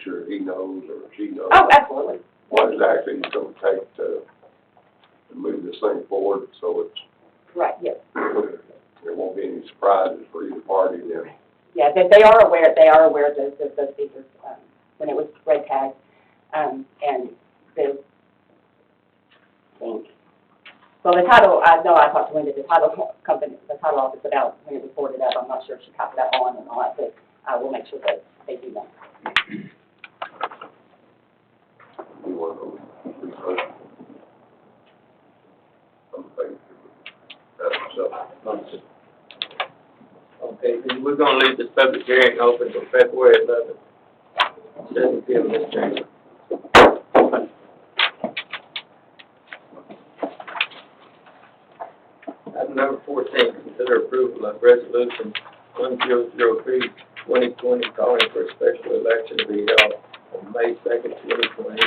sure he knows or she knows Oh, absolutely. what exactly it's gonna take to move this thing forward, so it's, Right, yes. there won't be any surprises for either party then. Yeah, they are aware of those features, when it was red tagged, and the, well, the title, I know I talked to Linda, the title company, the title office about when it was boarded up, I'm not sure if she copied that on or not, but I will make sure that they do that. We want to research something. Okay, then we're gonna leave this public hearing open till February 11th, 7 p.m. this chamber. Item number 14, consider approval of resolution 1003-2020 calling for a special election to be held on May 2nd, 2020,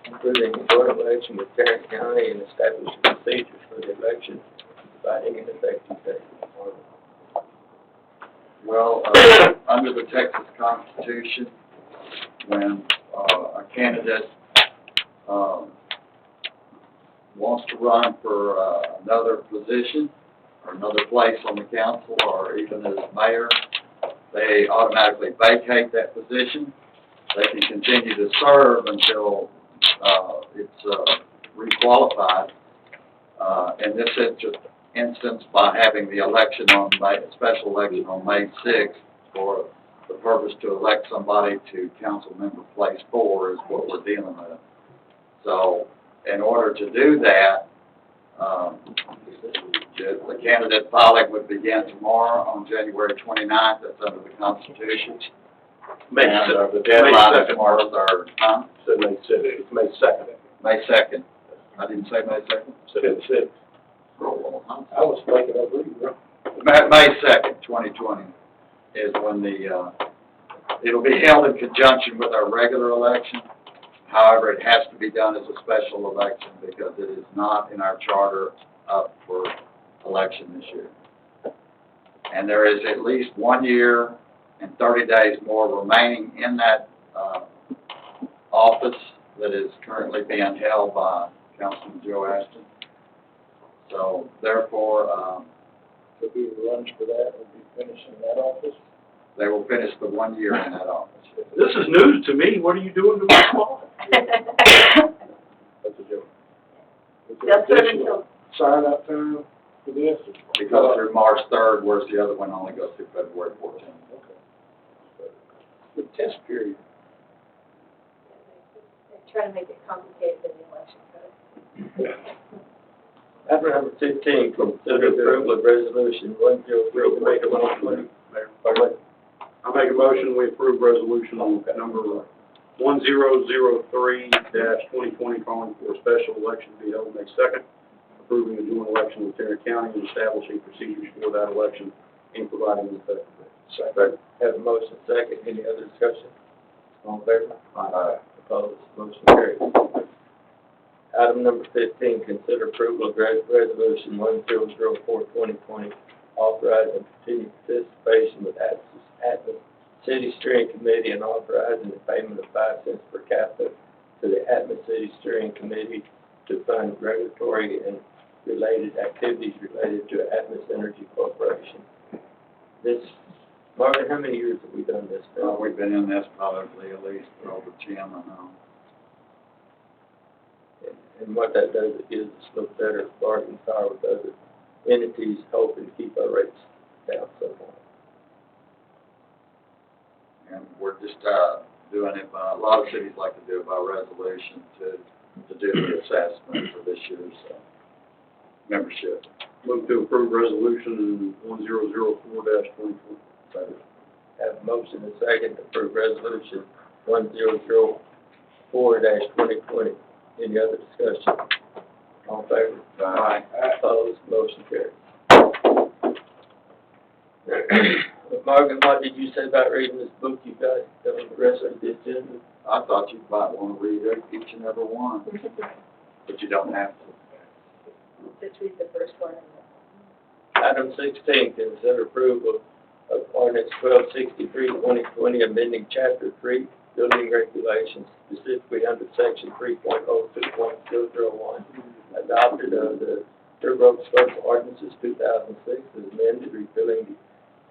including a joint election with Tarrant County and establishing procedures for the election, providing an effective date. Well, under the Texas Constitution, when a candidate wants to run for another position or another place on the council or even as mayor, they automatically vacate that position. They can continue to serve until it's requalified. In this instance, by having the election on special election on May 6th for the purpose to elect somebody to council member place 4 is what we're dealing with. So, in order to do that, the candidate filing would begin tomorrow on January 29th. That's under the Constitution. And the deadline is March 3rd. Huh? So May 6th, it's May 2nd. May 2nd. I didn't say May 2nd? So May 6th. I was thinking of reading. May 2nd, 2020 is when it'll be held in conjunction with our regular election. However, it has to be done as a special election because it is not in our charter up for election this year. And there is at least 1 year and 30 days more remaining in that office that is currently being held by Councilman Joe Ashton. So therefore, If we runs for that, we'll be finishing that office. they will finish the 1 year in that office. This is news to me. What are you doing to my spot? That's a joke. They'll serve until, Sign up time for this? Because through March 3rd, whereas the other one only goes through February 14th. Okay. The test period. They're trying to make it complicated in the election code. Item number 15, consider approval of resolution 1003. Make a motion, Mayor. I make a motion, we approve resolution number 1003-2020, calling for a special election to be held May 2nd, approving the joint election with Tarrant County and establishing procedures for that election and providing an effective date. Second. Have a motion second. Any other discussion? All in favor? Aye. Opposed? Motion carries. Item number 15, consider approval of resolution 1004-2020, authorizing continued participation with Atmos City Steering Committee and authorizing the payment of 5 cents per capita to the Atmos City Steering Committee to fund regulatory and related activities related to Atmos Energy Corporation. This, Marvin, how many years have we done this for? We've been in this probably at least for over 10, I know. And what that does, it gives us a little better bargaining power with other entities, hoping to keep our rates down somewhat. And we're just doing it by, a lot of cities like to do it by resolution to do the assessment for this year's membership. Move to approve resolution 1004-2020. Have a motion and second to approve resolution 1004-2020. Any other discussion? All in favor? Aye. Opposed? Motion carries. Marvin, what did you say about reading this book you got on the rest of the agenda? I thought you might want to read each and every one, but you don't have to. Just read the first one. Item 16, consider approval of ordinance 1263-2020, amending chapter 3 building regulations, specifically under section 3.02.001, adopted of the River Oaks Code of Ordinances 2006, as amended, repealing the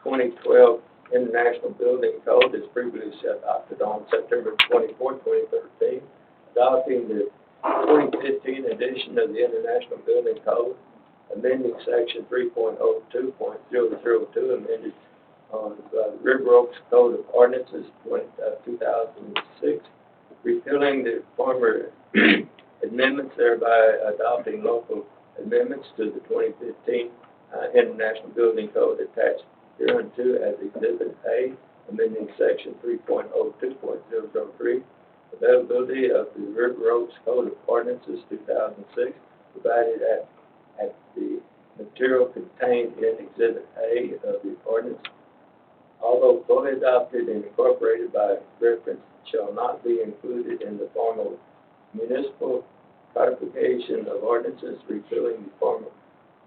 2012 International Building Code as previously adopted on September 24, 2013, adopting the 2015 edition of the International Building Code, amending section 3.02.002, amended on the River Oaks Code of Ordinances 2006, repealing the former amendments, thereby adopting local amendments to the 2015 International Building Code attached hereunto as Exhibit A, amending section 3.02.003, availability of the River Oaks Code of Ordinances 2006, provided at the material contained in Exhibit A of the ordinance, although fully adopted and incorporated by reference, shall not be included in the formal municipal codification of ordinances, repealing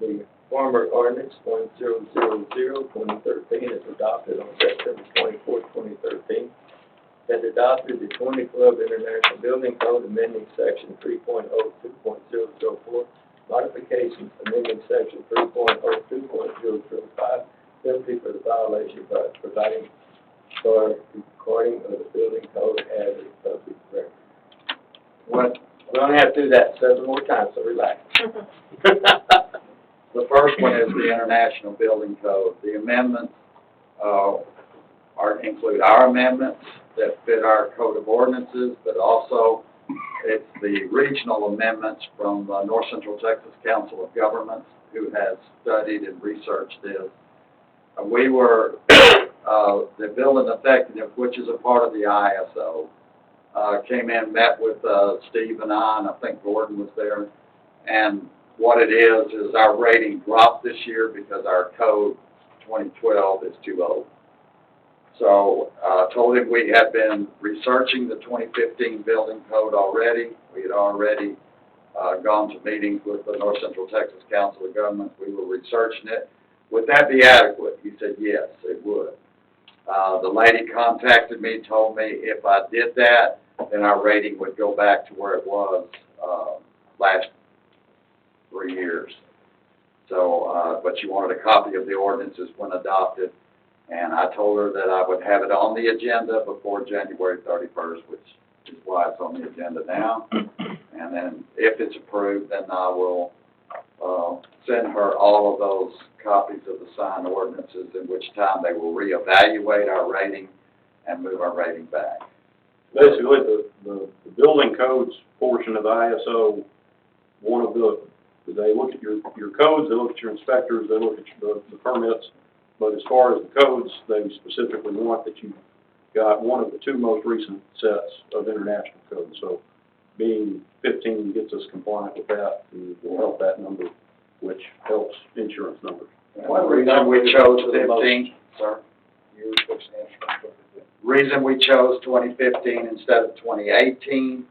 the former ordinance 1000/2013 as adopted on September 24, 2013, and adopted the 2012 International Building Code, amending section 3.02.004, modifications, amending section 3.02.005, penalty for the violation by providing for the recording of the building code as a public record. What, We're gonna have to do that 7 more times, so relax. the first one is the International Building Code. The amendments, include our amendments that fit our Code of Ordinances, but also it's the regional amendments from North Central Texas Council of Governments, who has studied and researched this. The building effective, which is a part of the ISO, came in, met with Steve and I think Gordon was there, and what it is our rating dropped this year because our code 2012 is too old. So I told him we had been researching the 2015 building code already. We had already gone to meetings with the North Central Texas Council of Governments. We were researching it. Would that be adequate? He said, yes, it would. The lady contacted me, told me if I did that, then our rating would go back to where it was last 3 years. So, but she wanted a copy of the ordinances when adopted, and I told her that I would have it on the agenda before January 31st, which is why it's on the agenda now. And then if it's approved, then I will send her all of those copies of the signed ordinances, in which time they will reevaluate our rating and move our rating back. Basically, the building codes portion of the ISO, they look at your codes, they look at your inspectors, they look at the permits, but as far as the codes, they specifically want that you got one of the 2 most recent sets of international codes. So being 15 gets us compliant with that, and will help that number, which helps insurance numbers. One reason we chose 15, sir? Reason we chose 2015 instead of 2018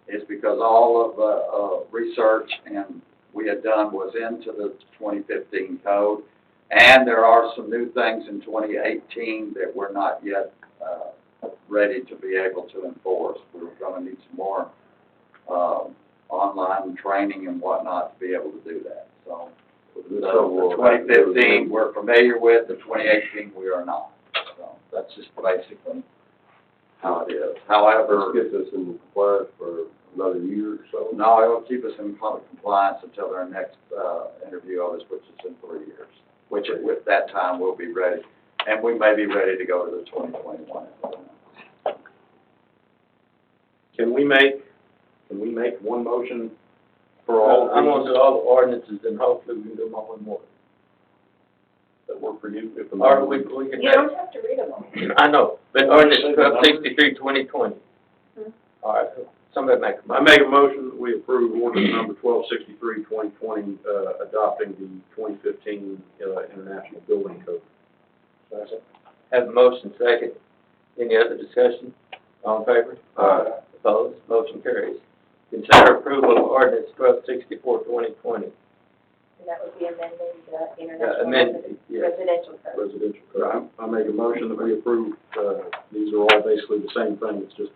is because all of the research and we had done was into the 2015 code, and there are some new things in 2018 that we're not yet ready to be able to enforce. We're going to need some more online training and whatnot to be able to do that. So the 2015 we're familiar with, the 2018 we are not. So that's just basically how it is. However, This gets us in compliance for another year or so. no, it will keep us in compliance until our next interview of us, which is in 3 years, which with that time we'll be ready. And we may be ready to go to the 2021. Can we make one motion for all of I'm gonna these do all the ordinances, and hopefully we can do them all in one. that work for you? If the Or we can You make, don't have to read them all. I know, but ordinance 1263, 2020. All right, somebody make a I motion. make a motion that we approve ordinance number 1263, 2020, adopting the 2015 International Building Code. Have a motion second. Any other discussion? All in favor? Opposed? Motion carries. Consider approval of ordinance 1264, 2020. And that would be amending the international Amended, yes. residential code. Residential code. I make a motion that we approve, these are all basically the same thing, it's just a